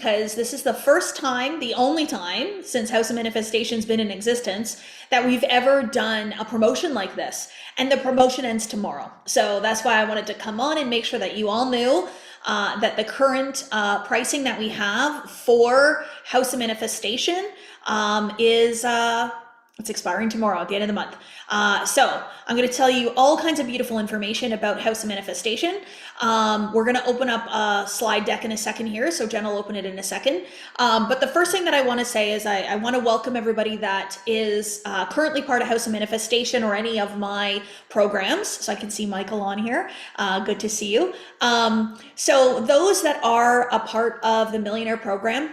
because this is the first time, the only time since House of Manifestation's been in existence that we've ever done a promotion like this. And the promotion ends tomorrow. So that's why I wanted to come on and make sure that you all knew that the current pricing that we have for House of Manifestation is it's expiring tomorrow at the end of the month. So I'm going to tell you all kinds of beautiful information about House of Manifestation. We're going to open up a slide deck in a second here, so Jen will open it in a second. But the first thing that I want to say is I want to welcome everybody that is currently part of House of Manifestation or any of my programs. So I can see Michael on here. Good to see you. So those that are a part of the Millionaire Program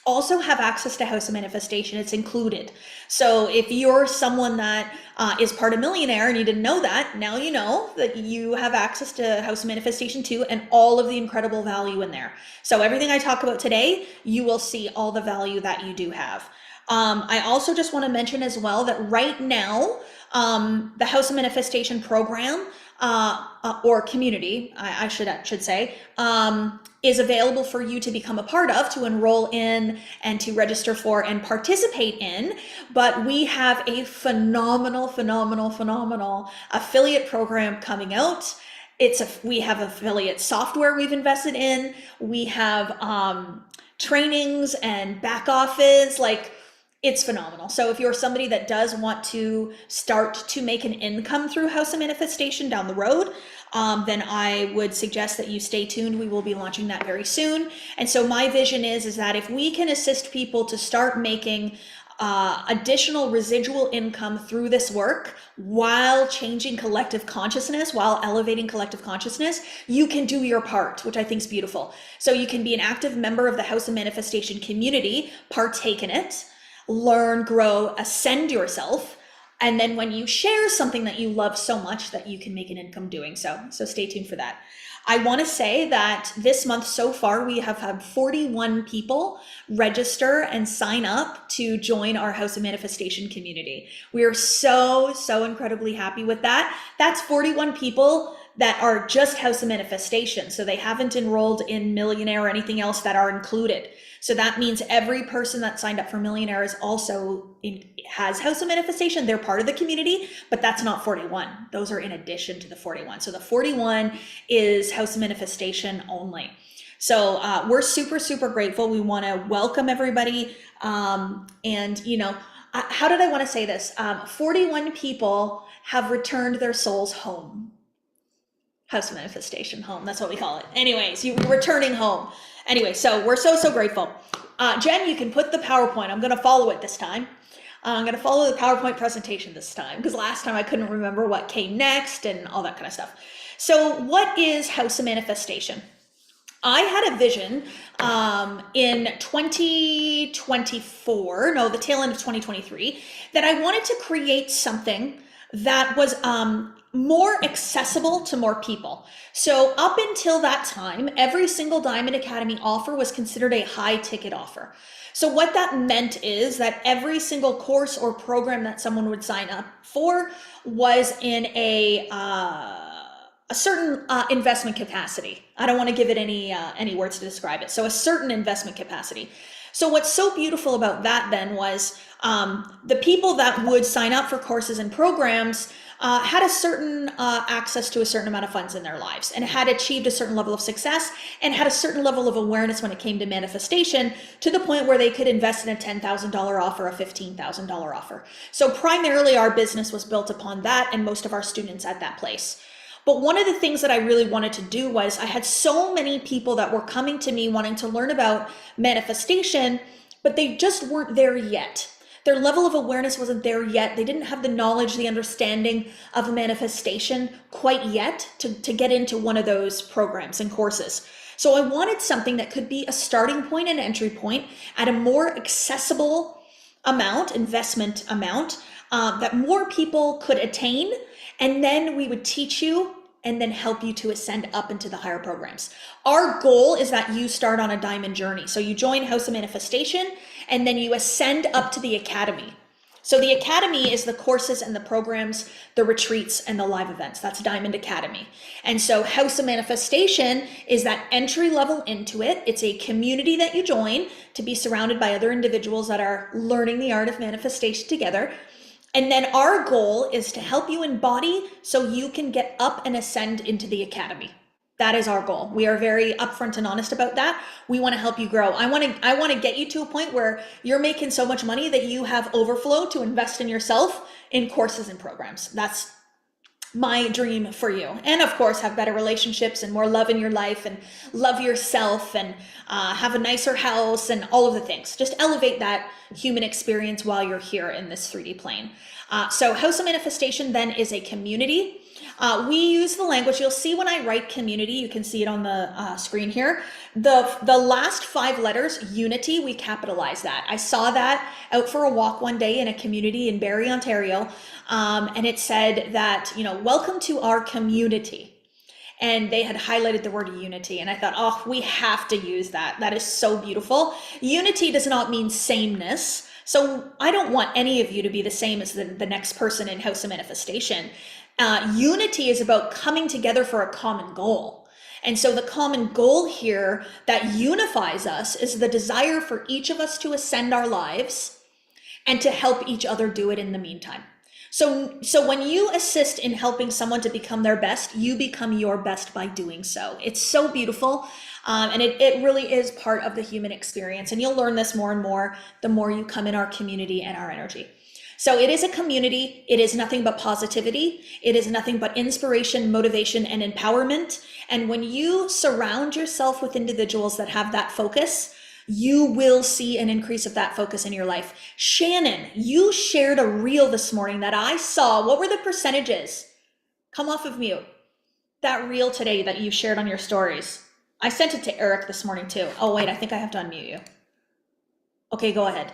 also have access to House of Manifestation. It's included. So if you're someone that is part of Millionaire and you didn't know that, now you know that you have access to House of Manifestation too, and all of the incredible value in there. So everything I talk about today, you will see all the value that you do have. I also just want to mention as well that right now, the House of Manifestation program or community, I should say, is available for you to become a part of, to enroll in, and to register for and participate in. But we have a phenomenal affiliate program coming out. We have affiliate software we've invested in. We have trainings and back office, like it's phenomenal. So if you're somebody that does want to start to make an income through House of Manifestation down the road, then I would suggest that you stay tuned. We will be launching that very soon. And so my vision is that if we can assist people to start making additional residual income through this work while changing collective consciousness, while elevating collective consciousness, you can do your part, which I think is beautiful. So you can be an active member of the House of Manifestation community, partake in it, learn, grow, ascend yourself. And then when you share something that you love so much, that you can make an income doing so. So stay tuned for that. I want to say that this month so far, we have had 41 people register and sign up to join our House of Manifestation community. We are so incredibly happy with that. That's 41 people that are just House of Manifestation. So they haven't enrolled in Millionaire or anything else that are included. So that means every person that signed up for Millionaire is also has House of Manifestation. They're part of the community, but that's not 41. Those are in addition to the 41. So the 41 is House of Manifestation only. So we're super grateful. We want to welcome everybody. And you know, how did I want to say this? 41 people have returned their souls home. House of Manifestation home. That's what we call it. Anyways, you're returning home. Anyway, so we're so grateful. Jen, you can put the PowerPoint. I'm going to follow it this time. I'm going to follow the PowerPoint presentation this time, because last time I couldn't remember what came next and all that kind of stuff. So what is House of Manifestation? I had a vision in 2024, no, the tail end of 2023, that I wanted to create something that was more accessible to more people. So up until that time, every single Diamond Academy offer was considered a high ticket offer. So what that meant is that every single course or program that someone would sign up for was in a certain investment capacity. I don't want to give it any words to describe it. So a certain investment capacity. So what's so beautiful about that then was the people that would sign up for courses and programs had a certain access to a certain amount of funds in their lives, and had achieved a certain level of success, and had a certain level of awareness when it came to manifestation, to the point where they could invest in a $10,000 offer, a $15,000 offer. So primarily our business was built upon that, and most of our students at that place. But one of the things that I really wanted to do was, I had so many people that were coming to me wanting to learn about manifestation, but they just weren't there yet. Their level of awareness wasn't there yet. They didn't have the knowledge, the understanding of manifestation quite yet to get into one of those programs and courses. So I wanted something that could be a starting point and entry point at a more accessible amount, investment amount, that more people could attain. And then we would teach you and then help you to ascend up into the higher programs. Our goal is that you start on a diamond journey. So you join House of Manifestation, and then you ascend up to the academy. So the academy is the courses and the programs, the retreats and the live events. That's Diamond Academy. And so House of Manifestation is that entry level into it. It's a community that you join to be surrounded by other individuals that are learning the art of manifestation together. And then our goal is to help you embody so you can get up and ascend into the academy. That is our goal. We are very upfront and honest about that. We want to help you grow. I want to get you to a point where you're making so much money that you have overflow to invest in yourself in courses and programs. That's my dream for you. And of course, have better relationships and more love in your life and love yourself and have a nicer house and all of the things. Just elevate that human experience while you're here in this 3D plane. So House of Manifestation then is a community. We use the language, you'll see when I write community, you can see it on the screen here. The last 5 letters, unity, we capitalize that. I saw that out for a walk one day in a community in Barrie, Ontario. And it said that, welcome to our community. And they had highlighted the word unity. And I thought, oh, we have to use that. That is so beautiful. Unity does not mean sameness. So I don't want any of you to be the same as the next person in House of Manifestation. Unity is about coming together for a common goal. And so the common goal here that unifies us is the desire for each of us to ascend our lives and to help each other do it in the meantime. So when you assist in helping someone to become their best, you become your best by doing so. It's so beautiful. And it really is part of the human experience. And you'll learn this more and more the more you come in our community and our energy. So it is a community. It is nothing but positivity. It is nothing but inspiration, motivation, and empowerment. And when you surround yourself with individuals that have that focus, you will see an increase of that focus in your life. Shannon, you shared a reel this morning that I saw. What were the percentages? Come off of mute. That reel today that you shared on your stories. I sent it to Eric this morning too. Oh, wait, I think I have to unmute you. Okay, go ahead.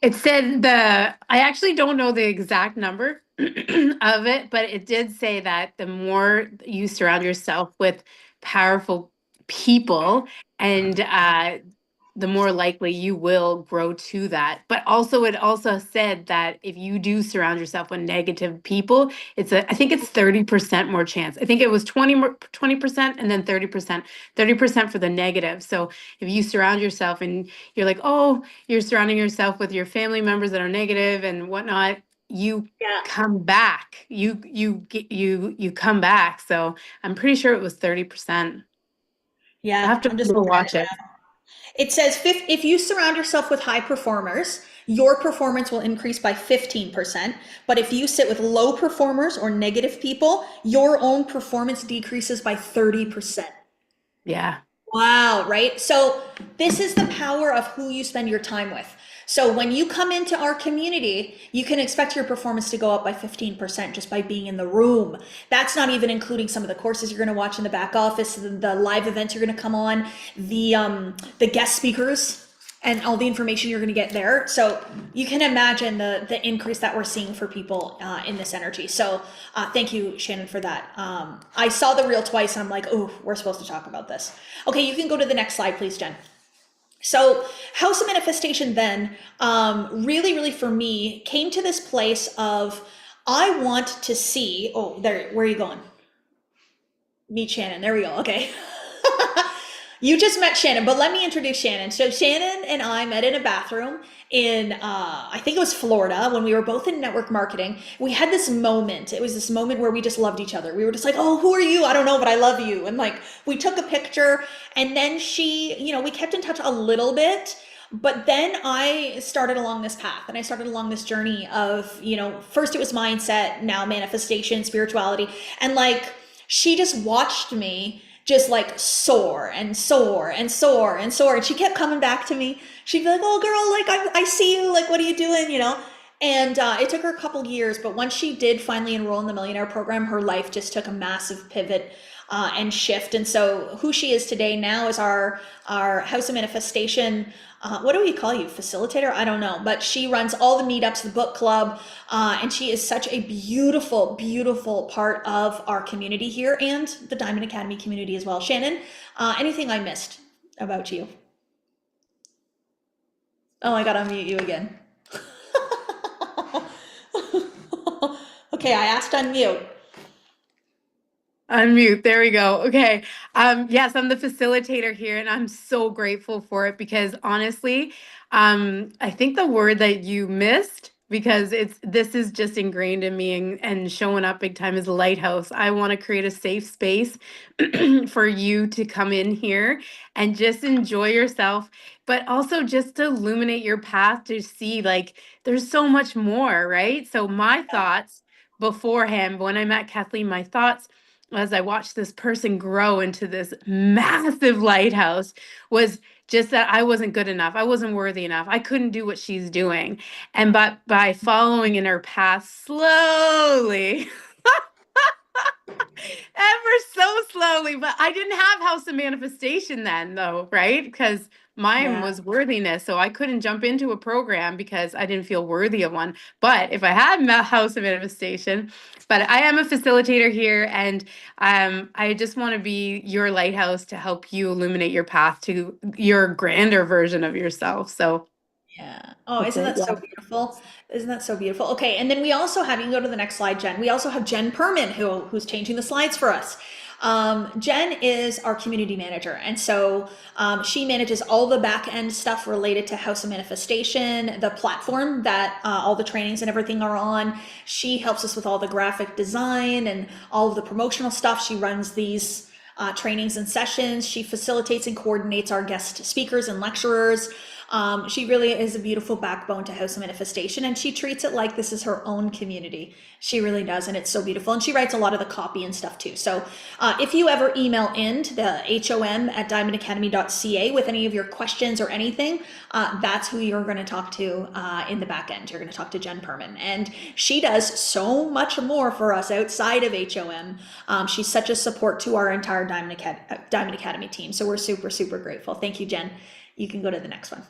It said I actually don't know the exact number of it, but it did say that the more you surround yourself with powerful people and the more likely you will grow to that. But also it also said that if you do surround yourself with negative people, I think it's 30% more chance. I think it was 20% and then 30% for the negative. So if you surround yourself and you're like, oh, you're surrounding yourself with your family members that are negative and whatnot, you come back. You come back. So I'm pretty sure it was 30%. Yeah, I have to I'm just go watch it. It says if you surround yourself with high performers, your performance will increase by 15%. But if you sit with low performers or negative people, your own performance decreases by 30%. Yeah. Wow, right? So this is the power of who you spend your time with. So when you come into our community, you can expect your performance to go up by 15% just by being in the room. That's not even including some of the courses you're going to watch in the back office, the live events you're going to come on, the guest speakers, and all the information you're going to get there. So you can imagine the increase that we're seeing for people in this energy. So thank you, Shannon, for that. I saw the reel twice and I'm like, oh, we're supposed to talk about this. Okay, you can go to the next slide, please, Jen. So House of Manifestation then really for me came to this place of I want to see, oh, there, where are you going? Meet Shannon, there we go, okay. You just met Shannon, but let me introduce Shannon. So Shannon and I met in a bathroom in, I think it was Florida, when we were both in network marketing. We had this moment. It was this moment where we just loved each other. We were just like, oh, who are you? I don't know, but I love you. And like, we took a picture and then we kept in touch a little bit. But then I started along this path and I started along this journey of, first it was mindset, now manifestation, spirituality. And like, she just watched me just like soar and soar and soar and soar. And she kept coming back to me. She'd be like, oh girl, like I see you, like, what are you doing? And it took her a couple years, but once she did finally enroll in the Millionaire Program, her life just took a massive pivot and shift. And so who she is today now is our House of Manifestation. What do we call you? Facilitator? I don't know, but she runs all the meetups, the book club, and she is such a beautiful, beautiful part of our community here and the Diamond Academy community as well. Shannon, anything I missed about you? Oh, I gotta unmute you again. Okay, I asked unmute. Unmute. There we go. Okay. Yes, I'm the facilitator here, and I'm so grateful for it because honestly, I think the word that you missed, because this is just ingrained in me and showing up big time, is lighthouse. I want to create a safe space for you to come in here and just enjoy yourself, but also just to illuminate your path to see like there's so much more, right? So my thoughts beforehand, when I met Kathleen, my thoughts as I watched this person grow into this massive lighthouse was just that I wasn't good enough. I wasn't worthy enough. I couldn't do what she's doing. And but by following in her path slowly, ever so slowly, but I didn't have House of Manifestation then, though, right? Because mine Yeah. was worthiness. So I couldn't jump into a program because I didn't feel worthy of one. But if I had House of Manifestation, but I am a facilitator here, and I just want to be your lighthouse to help you illuminate your path to your grander version of yourself. So Yeah. Oh, that's isn't it. that so beautiful? Isn't that so beautiful? Okay, and then we also have, you can go to the next slide, Jen. We also have Jen Perman who's changing the slides for us. Jen is our community manager, and so she manages all the back end stuff related to House of Manifestation, the platform that all the trainings and everything are on. She helps us with all the graphic design and all of the promotional stuff. She runs these trainings and sessions. She facilitates and coordinates our guest speakers and lecturers. She really is a beautiful backbone to House of Manifestation, and she treats it like this is her own community. She really does, and it's so beautiful. And she writes a lot of the copy and stuff too. So if you ever email in to the HOM@diamondacademy.ca with any of your questions or anything, that's who you're going to talk to in the back end. You're going to talk to Jen Perman, and she does so much more for us outside of HOM. She's such a support to our entire Diamond Academy team. So we're super, super grateful. Thank you, Jen. You can go to the next one.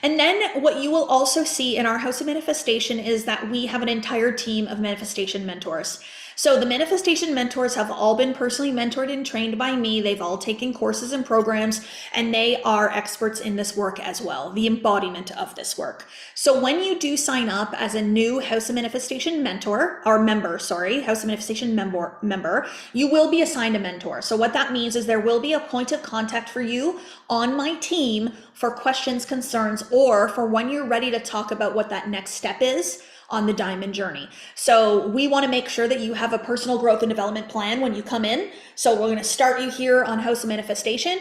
And then what you will also see in our House of Manifestation is that we have an entire team of manifestation mentors. So the manifestation mentors have all been personally mentored and trained by me. They've all taken courses and programs, and they are experts in this work as well, the embodiment of this work. So when you do sign up as a new House of Manifestation mentor, or member, sorry, House of Manifestation member, you will be assigned a mentor. So what that means is there will be a point of contact for you on my team for questions, concerns, or for when you're ready to talk about what that next step is on the diamond journey. So we want to make sure that you have a personal growth and development plan when you come in. So we're going to start you here on House of Manifestation,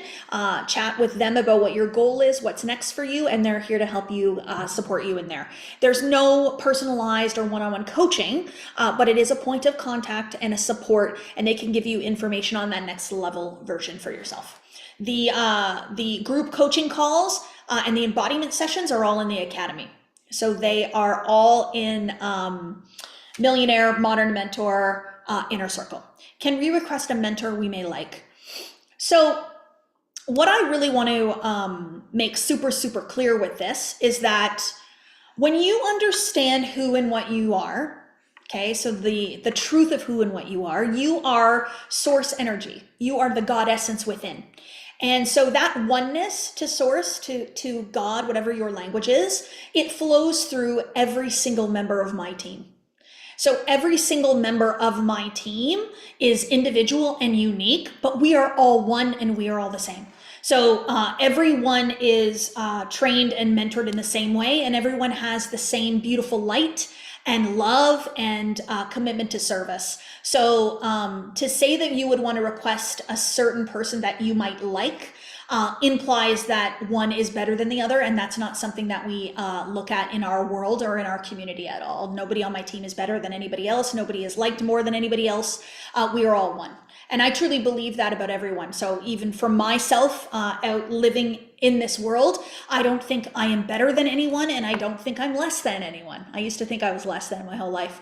chat with them about what your goal is, what's next for you, and they're here to help you, support you in there. There's no personalized or one-on-one coaching, but it is a point of contact and a support, and they can give you information on that next level version for yourself. The group coaching calls and the embodiment sessions are all in the academy. So they are all in Millionaire, Modern Mentor, Inner Circle. Can we request a mentor we may like? So what I really want to make super, super clear with this is that when you understand who and what you are, okay, so the truth of who and what you are source energy. You are the God essence within. And so that oneness to source, to God, whatever your language is, it flows through every single member of my team. So every single member of my team is individual and unique, but we are all one and we are all the same. So everyone is trained and mentored in the same way, and everyone has the same beautiful light and love and commitment to service. So to say that you would want to request a certain person that you might like implies that one is better than the other, and that's not something that we look at in our world or in our community at all. Nobody on my team is better than anybody else. Nobody is liked more than anybody else. We are all one. And I truly believe that about everyone. So even for myself, out living in this world, I don't think I am better than anyone, and I don't think I'm less than anyone. I used to think I was less than my whole life.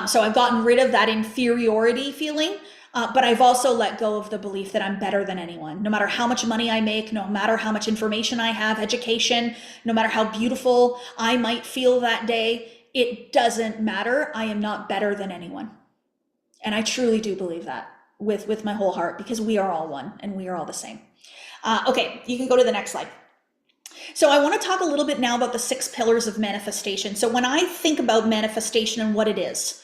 So I've gotten rid of that inferiority feeling, but I've also let go of the belief that I'm better than anyone. No matter how much money I make, no matter how much information I have, education, no matter how beautiful I might feel that day, it doesn't matter. I am not better than anyone. And I truly do believe that with my whole heart, because we are all one and we are all the same. Okay, you can go to the next slide. So I want to talk a little bit now about the 6 pillars of manifestation. So when I think about manifestation and what it is,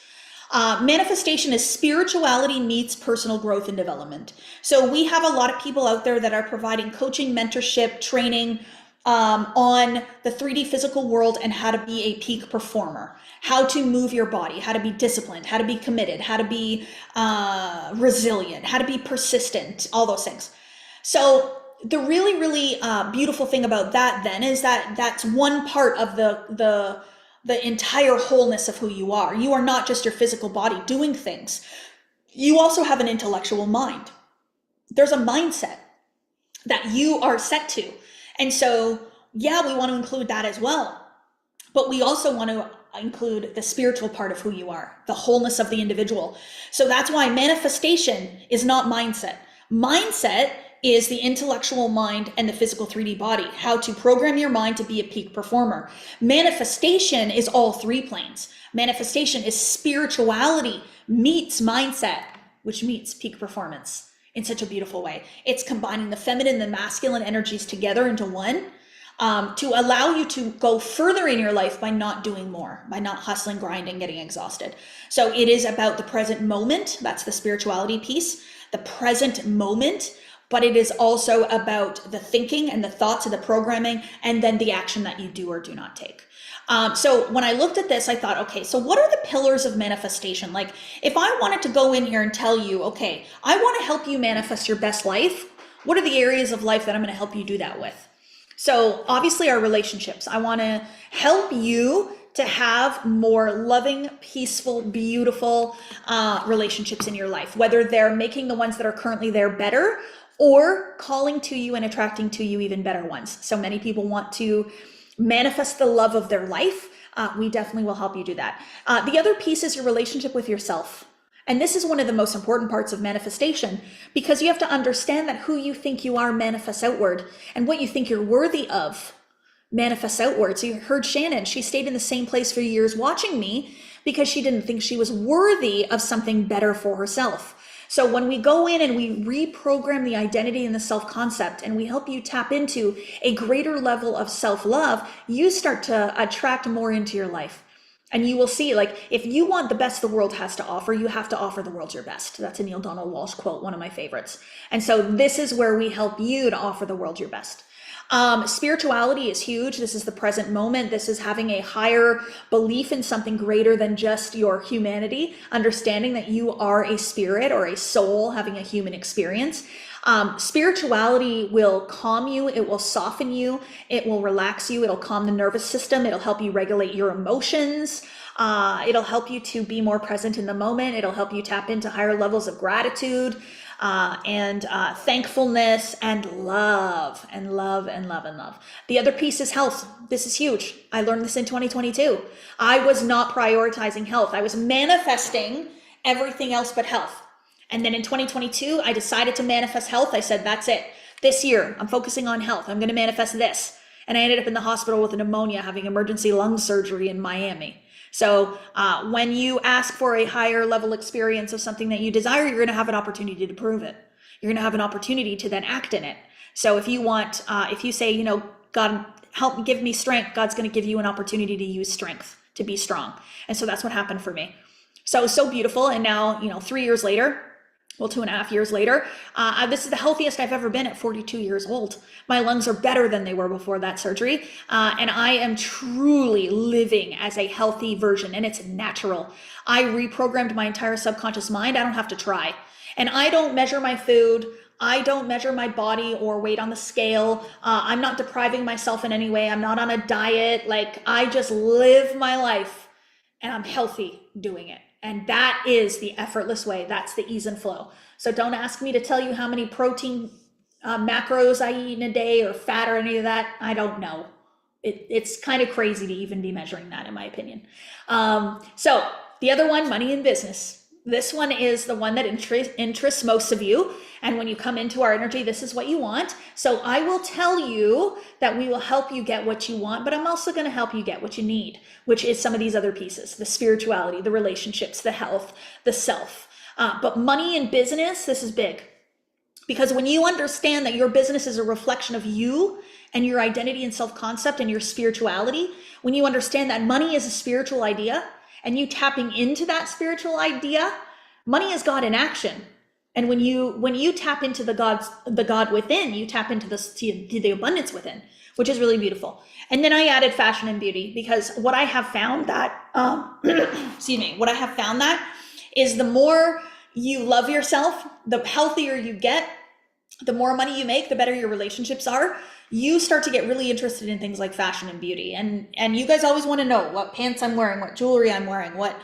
Manifestation is spirituality meets personal growth and development. So we have a lot of people out there that are providing coaching, mentorship, training on the 3D physical world and how to be a peak performer, how to move your body, how to be disciplined, how to be committed, how to be resilient, how to be persistent, all those things. So the really, really beautiful thing about that then is that that's one part of the entire wholeness of who you are. You are not just your physical body doing things. You also have an intellectual mind. There's a mindset that you are set to. And so, yeah, we want to include that as well. But we also want to include the spiritual part of who you are, the wholeness of the individual. So that's why manifestation is not mindset. Mindset is the intellectual mind and the physical 3D body, how to program your mind to be a peak performer. Manifestation is all three planes. Manifestation is spirituality meets mindset, which meets peak performance in such a beautiful way. It's combining the feminine and the masculine energies together into one, to allow you to go further in your life by not doing more, by not hustling, grinding, getting exhausted. So it is about the present moment. That's the spirituality piece, the present moment. But it is also about the thinking and the thoughts of the programming, and then the action that you do or do not take. So when I looked at this, I thought, okay, so what are the pillars of manifestation? Like if I wanted to go in here and tell you, okay, I want to help you manifest your best life, what are the areas of life that I'm going to help you do that with? So obviously our relationships. I want to help you to have more loving, peaceful, beautiful relationships in your life, whether they're making the ones that are currently there better or calling to you and attracting to you even better ones. So many people want to manifest the love of their life. We definitely will help you do that. The other piece is your relationship with yourself. And this is one of the most important parts of manifestation, because you have to understand that who you think you are manifests outward, and what you think you're worthy of manifests outward. So you heard Shannon, she stayed in the same place for years watching me because she didn't think she was worthy of something better for herself. So when we go in and we reprogram the identity and the self-concept, and we help you tap into a greater level of self-love, you start to attract more into your life. And you will see, like, if you want the best the world has to offer, you have to offer the world your best. That's a Neil Donald Walsh quote, one of my favorites. And so this is where we help you to offer the world your best. Spirituality is huge. This is the present moment. This is having a higher belief in something greater than just your humanity, understanding that you are a spirit or a soul having a human experience. Spirituality will calm you. It will soften you. It will relax you. It'll calm the nervous system. It'll help you regulate your emotions. It'll help you to be more present in the moment. It'll help you tap into higher levels of gratitude, and thankfulness and love and love and love and love. The other piece is health. This is huge. I learned this in 2022. I was not prioritizing health. I was manifesting everything else but health. And then in 2022, I decided to manifest health. I said, that's it. This year, I'm focusing on health. I'm going to manifest this. And I ended up in the hospital with a pneumonia, having emergency lung surgery in Miami. So when you ask for a higher level experience of something that you desire, you're going to have an opportunity to prove it. You're going to have an opportunity to then act in it. So if you want, if you say, God, help me, give me strength, God's going to give you an opportunity to use strength, to be strong. And so that's what happened for me. So it was so beautiful. And now, 3 years later, well, 2.5 years later, this is the healthiest I've ever been at 42 years old. My lungs are better than they were before that surgery. And I am truly living as a healthy version, and it's natural. I reprogrammed my entire subconscious mind. I don't have to try. And I don't measure my food. I don't measure my body or weight on the scale. I'm not depriving myself in any way. I'm not on a diet. Like, I just live my life, and I'm healthy doing it. And that is the effortless way. That's the ease and flow. So don't ask me to tell you how many protein macros I eat in a day or fat or any of that. I don't know. It's kind of crazy to even be measuring that, in my opinion. So the other one, money and business. This one is the one that interests most of you. And when you come into our energy, this is what you want. So I will tell you that we will help you get what you want, but I'm also going to help you get what you need, which is some of these other pieces, the spirituality, the relationships, the health, the self. But money and business, this is big. Because when you understand that your business is a reflection of you and your identity and self-concept and your spirituality, when you understand that money is a spiritual idea, and you tapping into that spiritual idea, money is God in action. And when you tap into the God within, you tap into the abundance within, which is really beautiful. And then I added fashion and beauty because what I have found that excuse me, what I have found that is the more you love yourself, the healthier you get, the more money you make, the better your relationships are. You start to get really interested in things like fashion and beauty, and you guys always want to know what pants I'm wearing, what jewelry I'm wearing, what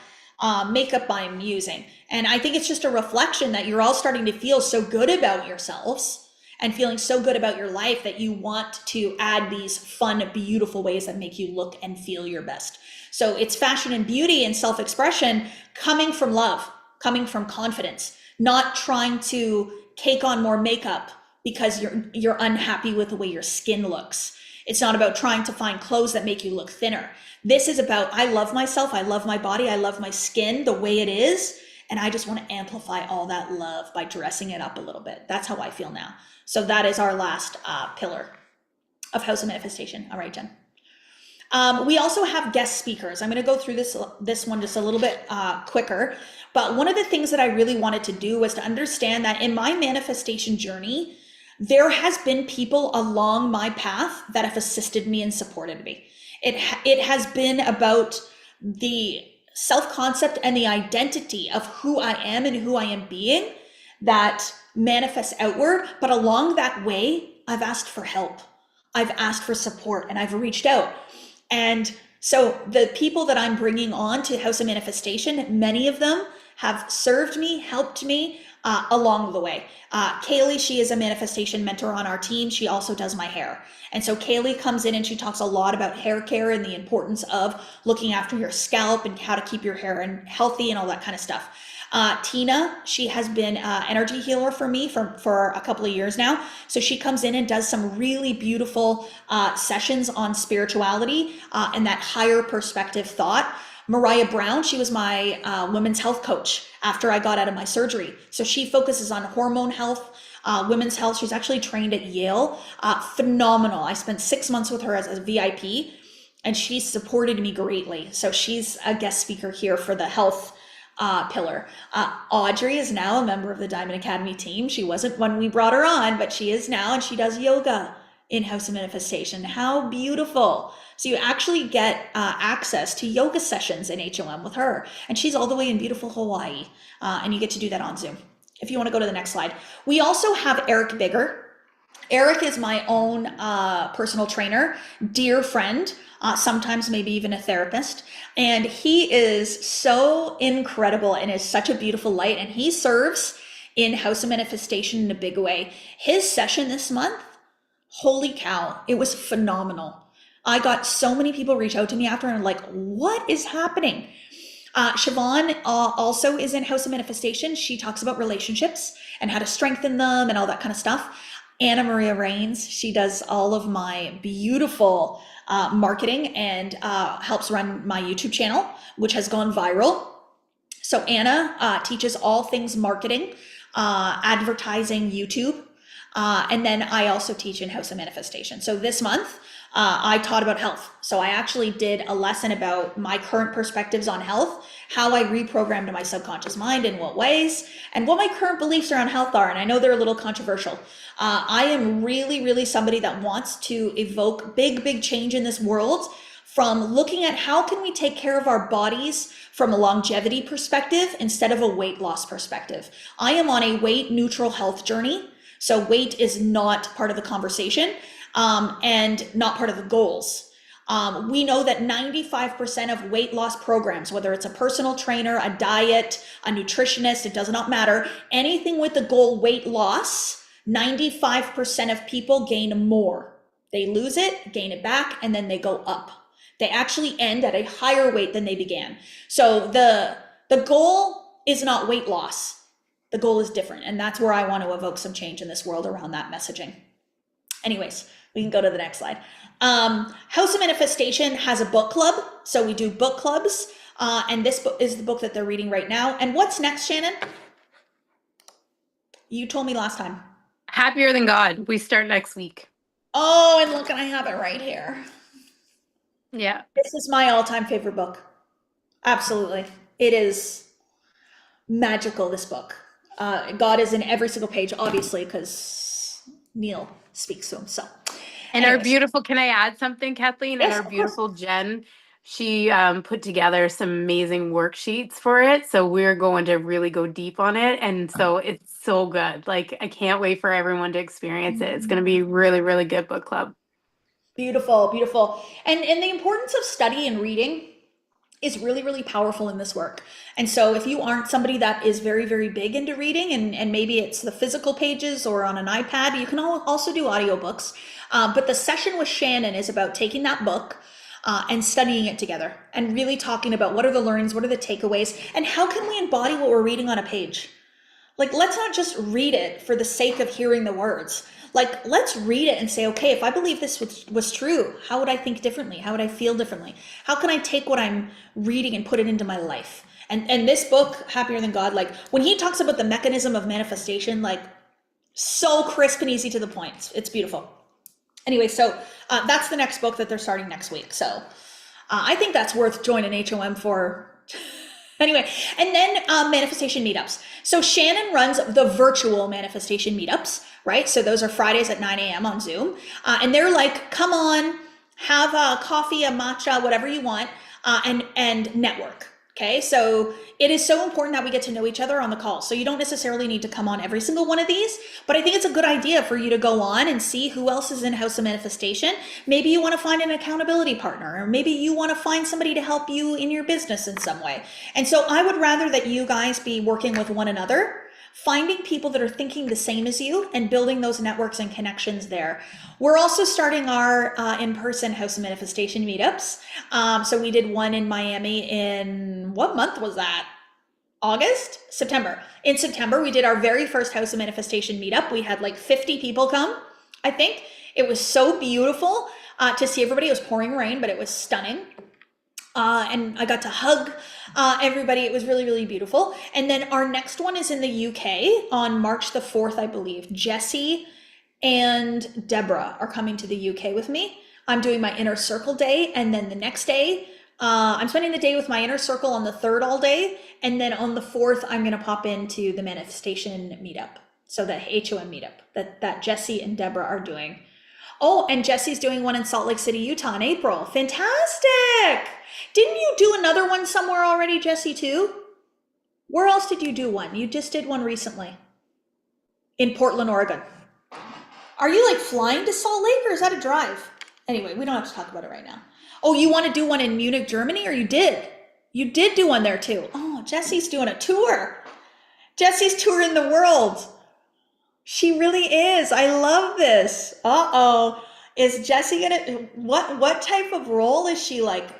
makeup I'm using. And I think it's just a reflection that you're all starting to feel so good about yourselves and feeling so good about your life that you want to add these fun, beautiful ways that make you look and feel your best. So it's fashion and beauty and self-expression coming from love, coming from confidence, not trying to cake on more makeup because you're unhappy with the way your skin looks. It's not about trying to find clothes that make you look thinner. This is about, I love myself, I love my body, I love my skin the way it is, and I just want to amplify all that love by dressing it up a little bit. That's how I feel now. So that is our last pillar of House of Manifestation. All right, Jen. We also have guest speakers. I'm going to go through this one just a little bit quicker. But one of the things that I really wanted to do was to understand that in my manifestation journey, there has been people along my path that have assisted me and supported me. It has been about the self-concept and the identity of who I am and who I am being that manifests outward. But along that way, I've asked for help. I've asked for support and I've reached out. And so the people that I'm bringing on to House of Manifestation, many of them have served me, helped me along the way. Kaylee, she is a manifestation mentor on our team. She also does my hair. And so Kaylee comes in and she talks a lot about hair care and the importance of looking after your scalp and how to keep your hair healthy and all that kind of stuff. Tina, she has been energy healer for me for a couple of years now. So she comes in and does some really beautiful sessions on spirituality and that higher perspective thought. Mariah Brown, she was my women's health coach after I got out of my surgery. So she focuses on hormone health, women's health. She's actually trained at Yale. Phenomenal. I spent 6 months with her as a VIP and she supported me greatly. So she's a guest speaker here for the health pillar. Audrey is now a member of the Diamond Academy team. She wasn't when we brought her on, but she is now, and she does yoga in House of Manifestation. How beautiful. So you actually get access to yoga sessions in HOM with her. And she's all the way in beautiful Hawaii. And you get to do that on Zoom. If you want to go to the next slide. We also have Eric Bigger. Eric is my own personal trainer, dear friend, sometimes maybe even a therapist. And he is so incredible and is such a beautiful light. And he serves in House of Manifestation in a big way. His session this month, holy cow, it was phenomenal. I got so many people reach out to me after and like, what is happening? Siobhan also is in House of Manifestation. She talks about relationships and how to strengthen them and all that kind of stuff. Anna Maria Rains, she does all of my beautiful marketing and helps run my YouTube channel, which has gone viral. So Anna teaches all things marketing, advertising, YouTube. And then I also teach in House of Manifestation. So this month, I taught about health. So I actually did a lesson about my current perspectives on health, how I reprogrammed my subconscious mind in what ways, and what my current beliefs around health are. And I know they're a little controversial. I am really, really somebody that wants to evoke big change in this world from looking at how can we take care of our bodies from a longevity perspective instead of a weight loss perspective. I am on a weight neutral health journey. So weight is not part of the conversation and not part of the goals. We know that 95% of weight loss programs, whether it's a personal trainer, a diet, a nutritionist, it does not matter, anything with the goal weight loss, 95% of people gain more. They lose it, gain it back, and then they go up. They actually end at a higher weight than they began. So the goal is not weight loss. The goal is different. And that's where I want to evoke some change in this world around that messaging. Anyways, we can go to the next slide. House of Manifestation has a book club. So we do book clubs. And this book is the book that they're reading right now. And what's next, Shannon? You told me last time. Happier Than God. We start next week. Oh, and look, and I have it right here. Yeah. This is my all-time favorite book. Absolutely. It is magical, this book. God is in every single page, obviously, because Neil speaks to him. So, And our anyways, beautiful, can I add something, Kathleen? And yes, our of course. beautiful Jen, she put together some amazing worksheets for it. So we're going to really go deep on it. And so it's so good. Like, I can't wait for everyone to experience it. It's going to be really, really good book club. Beautiful, beautiful. And the importance of study and reading is really, really powerful in this work. And so if you aren't somebody that is very, very big into reading, and maybe it's the physical pages or on an iPad, you can also do audiobooks. But the session with Shannon is about taking that book and studying it together and really talking about what are the learnings, what are the takeaways, and how can we embody what we're reading on a page. Like, let's not just read it for the sake of hearing the words. Like, let's read it and say, okay, if I believe this was true, how would I think differently? How would I feel differently? How can I take what I'm reading and put it into my life? And this book, Happier Than God, like when he talks about the mechanism of manifestation, like so crisp and easy to the point. It's beautiful. Anyway, so that's the next book that they're starting next week. So I think that's worth joining HOM for. Anyway, and then manifestation meetups. So Shannon runs the virtual manifestation meetups, right? So those are Fridays at 9 a.m. on Zoom. And they're like, come on, have a coffee, a matcha, whatever you want, and network. Okay, so it is so important that we get to know each other on the call. So you don't necessarily need to come on every single one of these, but I think it's a good idea for you to go on and see who else is in House of Manifestation. Maybe you want to find an accountability partner, or maybe you want to find somebody to help you in your business in some way. And so I would rather that you guys be working with one another, finding people that are thinking the same as you and building those networks and connections there. We're also starting our in-person House of Manifestation meetups. So we did one in Miami in, what month was that? August? September. In September, we did our very first House of Manifestation meetup. We had like 50 people come, I think. It was so beautiful to see everybody. It was pouring rain, but it was stunning. And I got to hug everybody. It was really, really beautiful. And then our next one is in the UK on March the 4th, I believe. Jesse and Deborah are coming to the UK with me. I'm doing my inner circle day. And then the next day, I'm spending the day with my inner circle on the 3rd all day. And then on the 4th, I'm going to pop into the manifestation meetup. So the HOM meetup that Jesse and Deborah are doing. Oh, and Jesse's doing one in Salt Lake City, Utah in April. Fantastic! Didn't you do another one somewhere already, Jesse, too? Where else did you do one? You just did one recently. In Portland, Oregon. Are you like flying to Salt Lake or is that a drive? Anyway, we don't have to talk about it right now. Oh, you want to do one in Munich, Germany, or you did? You did do one there too. Oh, Jesse's doing a tour. Jesse's touring the world. She really is. I love this. Uh-oh. Is Jessie gonna, what type of role is she like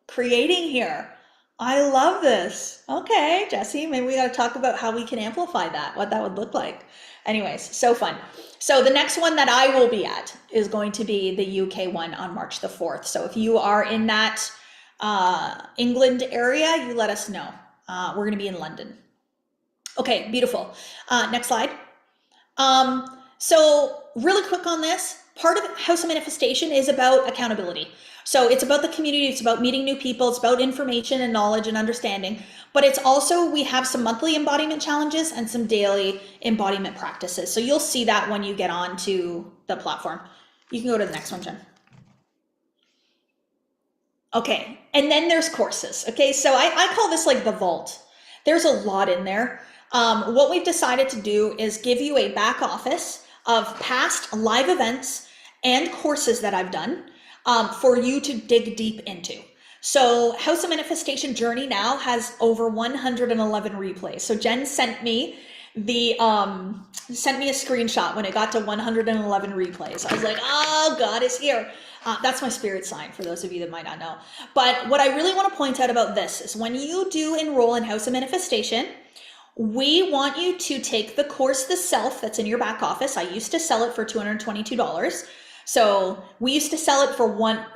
creating here? I love this. Okay, Jessie, maybe we gotta talk about how we can amplify that, what that would look like. Anyways, so fun. So the next one that I will be at is going to be the UK one on March the 4th. So if you are in that England area, you let us know. We're gonna be in London. Okay, beautiful. Next slide. So really quick on this, part of House of Manifestation is about accountability. So it's about the community, it's about meeting new people, it's about information and knowledge and understanding, but it's also, we have some monthly embodiment challenges and some daily embodiment practices. So you'll see that when you get onto the platform. You can go to the next one, Jen. Okay, and then there's courses. Okay, so I call this like the vault. There's a lot in there. What we've decided to do is give you a back office of past live events and courses that I've done for you to dig deep into. So House of Manifestation Journey now has over 111 replays. So Jen sent me the sent me a screenshot when it got to 111 replays. I was like, oh, God is here. That's my spirit sign for those of you that might not know. But what I really want to point out about this is when you do enroll in House of Manifestation, we want you to take the course, The Self, that's in your back office. I used to sell it for $222. So we used to sell it for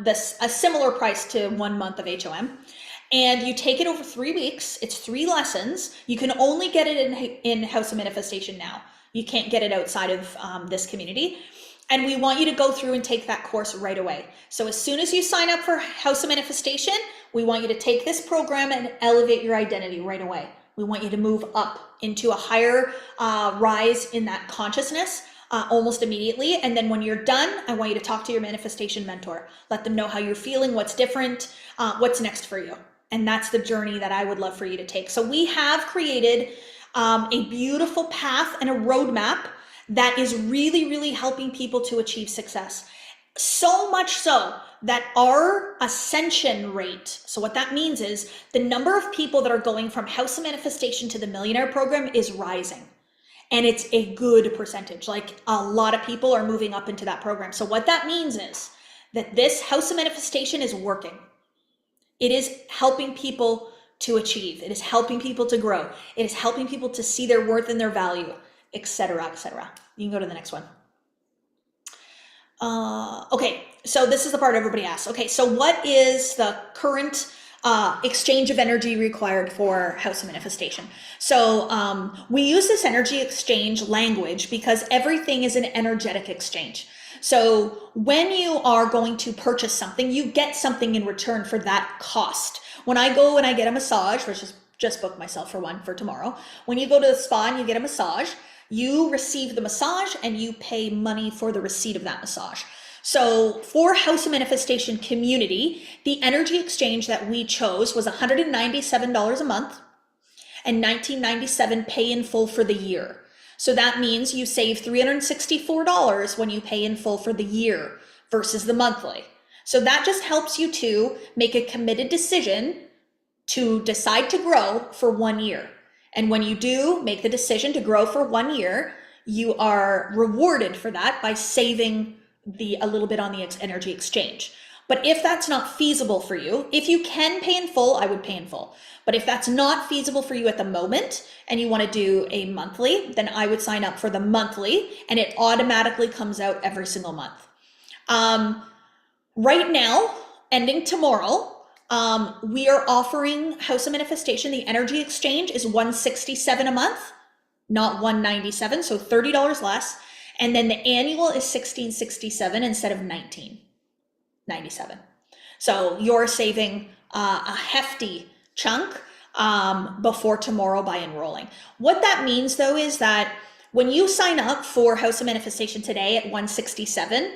a similar price to 1 month of HOM. And you take it over 3 weeks. It's 3 lessons. You can only get it in House of Manifestation now. You can't get it outside of this community. And we want you to go through and take that course right away. So as soon as you sign up for House of Manifestation, we want you to take this program and elevate your identity right away. We want you to move up into a higher rise in that consciousness almost immediately. And then when you're done, I want you to talk to your manifestation mentor. Let them know how you're feeling, what's different, what's next for you. And that's the journey that I would love for you to take. So we have created a beautiful path and a roadmap that is really, really helping people to achieve success. So much so that our ascension rate, so what that means is the number of people that are going from House of Manifestation to the Millionaire Program is rising. And it's a good percentage. Like a lot of people are moving up into that program. So what that means is that this House of Manifestation is working. It is helping people to achieve. It is helping people to grow. It is helping people to see their worth and their value, etc., etc. You can go to the next one. Okay, so this is the part everybody asks. Okay, so what is the current exchange of energy required for House of Manifestation? So we use this energy exchange language because everything is an energetic exchange. So when you are going to purchase something, you get something in return for that cost. When I go and I get a massage, which is just booked myself for one for tomorrow. When you go to the spa and you get a massage, you receive the massage and you pay money for the receipt of that massage. So for House of Manifestation community, the energy exchange that we chose was $197 a month and $19.97 pay in full for the year. So that means you save $364 when you pay in full for the year versus the monthly. So that just helps you to make a committed decision to decide to grow for 1 year. And when you do make the decision to grow for 1 year, you are rewarded for that by saving a little bit on the energy exchange. But if that's not feasible for you, if you can pay in full, I would pay in full. But if that's not feasible for you at the moment and you want to do a monthly, then I would sign up for the monthly and it automatically comes out every single month. Right now, ending tomorrow, we are offering House of Manifestation. The energy exchange is $167 a month, not $197, so $30 less. And then the annual is $1667 instead of $1997. So you're saving a hefty chunk before tomorrow by enrolling. What that means though is that when you sign up for House of Manifestation today at $167,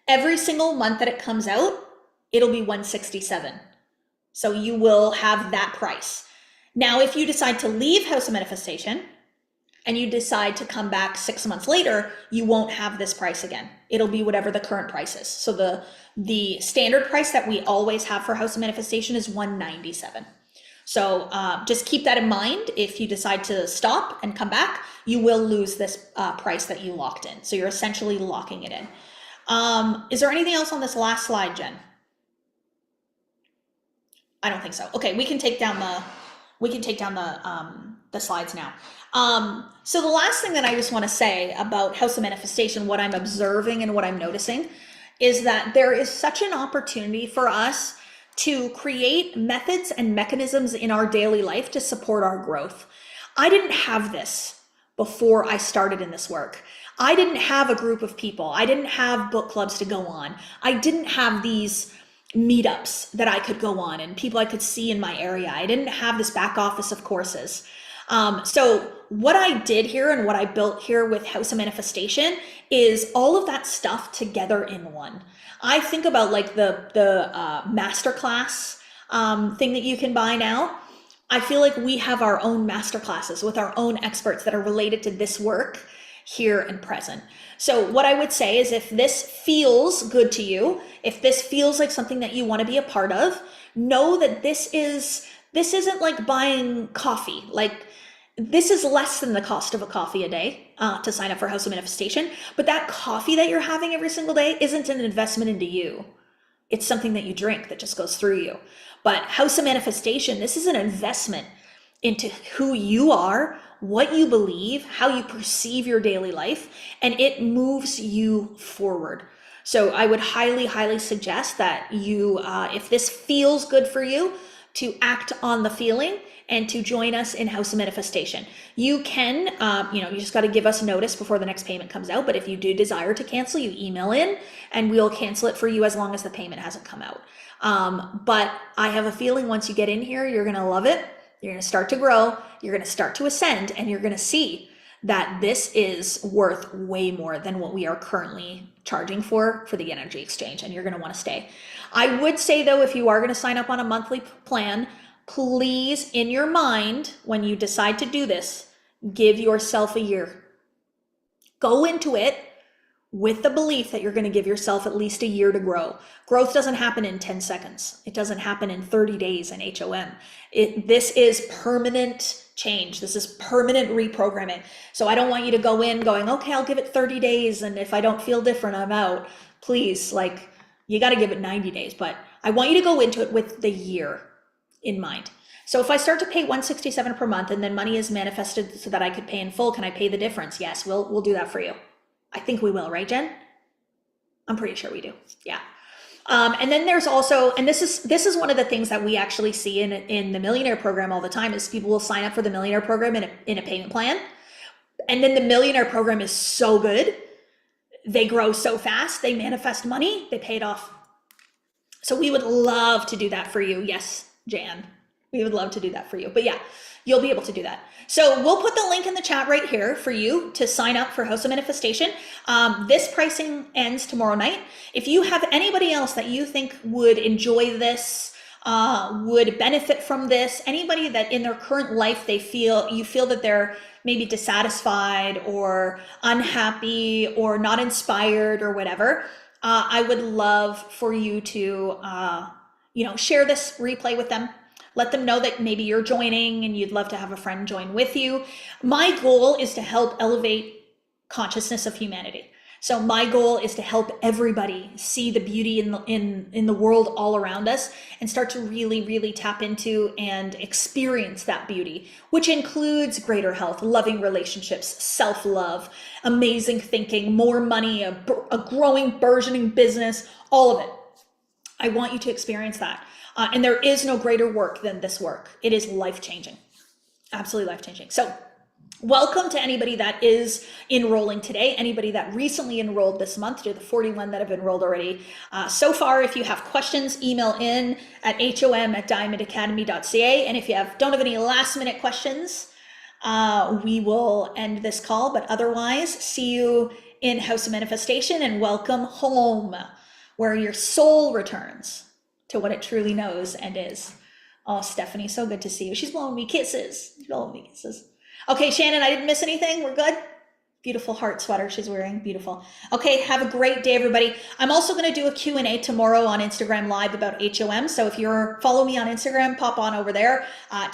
every single month that it comes out, it'll be $167. So you will have that price. Now, if you decide to leave House of Manifestation and you decide to come back 6 months later, you won't have this price again. It'll be whatever the current price is. So the standard price that we always have for House of Manifestation is $197. So just keep that in mind. If you decide to stop and come back, you will lose this price that you locked in. So you're essentially locking it in. Is there anything else on this last slide, Jen? I don't think so. Okay, we can take down the slides now. So the last thing that I just want to say about House of Manifestation, what I'm observing and what I'm noticing is that there is such an opportunity for us to create methods and mechanisms in our daily life to support our growth. I didn't have this before I started in this work. I didn't have a group of people. I didn't have book clubs to go on. I didn't have these meetups that I could go on and people I could see in my area. I didn't have this back office of courses. So what I did here and what I built here with House of Manifestation is all of that stuff together in one. I think about like the masterclass thing that you can buy now. I feel like we have our own masterclasses with our own experts that are related to this work here and present. So what I would say is if this feels good to you, if this feels like something that you want to be a part of, know that this isn't like buying coffee. Like this is less than the cost of a coffee a day to sign up for House of Manifestation. But that coffee that you're having every single day isn't an investment into you. It's something that you drink that just goes through you. But House of Manifestation, this is an investment into who you are, what you believe, how you perceive your daily life, and it moves you forward. So I would highly, highly suggest that you, if this feels good for you, to act on the feeling and to join us in House of Manifestation. You can, you just got to give us notice before the next payment comes out. But if you do desire to cancel, you email in and we'll cancel it for you as long as the payment hasn't come out. But I have a feeling once you get in here, you're going to love it. You're going to start to grow. You're going to start to ascend, and you're going to see that this is worth way more than what we are currently charging for the energy exchange, and you're going to want to stay. I would say though, if you are going to sign up on a monthly plan, please, in your mind, when you decide to do this, give yourself a year. Go into it with the belief that you're going to give yourself at least a year to grow. Growth doesn't happen in 10 seconds. It doesn't happen in 30 days in HOM. This is permanent change. This is permanent reprogramming. So I don't want you to go in going, okay, I'll give it 30 days. And if I don't feel different, I'm out. Please, you got to give it 90 days. But I want you to go into it with the year in mind. So if I start to pay $167 per month and then money is manifested so that I could pay in full, can I pay the difference? Yes, we'll do that for you. I think we will, right, Jen? I'm pretty sure we do. Yeah. And then there's also, and this is one of the things that we actually see in the Millionaire Program all the time, is people will sign up for the Millionaire Program in a payment plan. And then the Millionaire Program is so good. They grow so fast. They manifest money. They pay it off. So we would love to do that for you. Yes, Jan, we would love to do that for you. But yeah, you'll be able to do that. So we'll put the link in the chat right here for you to sign up for House of Manifestation. This pricing ends tomorrow night. If you have anybody else that you think would enjoy this, would benefit from this, anybody that in their current life you feel that they're maybe dissatisfied or unhappy or not inspired or whatever, I would love for you to share this replay with them. Let them know that maybe you're joining and you'd love to have a friend join with you. My goal is to help elevate consciousness of humanity. So my goal is to help everybody see the beauty in the world all around us and start to really, really tap into and experience that beauty, which includes greater health, loving relationships, self-love, amazing thinking, more money, a growing, burgeoning business, all of it. I want you to experience that. And there is no greater work than this work. It is life-changing, absolutely life-changing. So welcome to anybody that is enrolling today, anybody that recently enrolled this month, to the 41 that have enrolled already. So far, if you have questions, email in at hom@diamondacademy.ca. And if you don't have any last minute questions, we will end this call. But otherwise, see you in House of Manifestation, and welcome home, where your soul returns to what it truly knows and is. Oh, Stephanie, so good to see you. She's blowing me kisses. She's blowing me kisses. Okay, Shannon, I didn't miss anything. We're good? Beautiful heart sweater she's wearing. Beautiful. Okay, have a great day, everybody. I'm also going to do a Q&A tomorrow on Instagram Live about HOM. So if you're follow me on Instagram, pop on over there. 10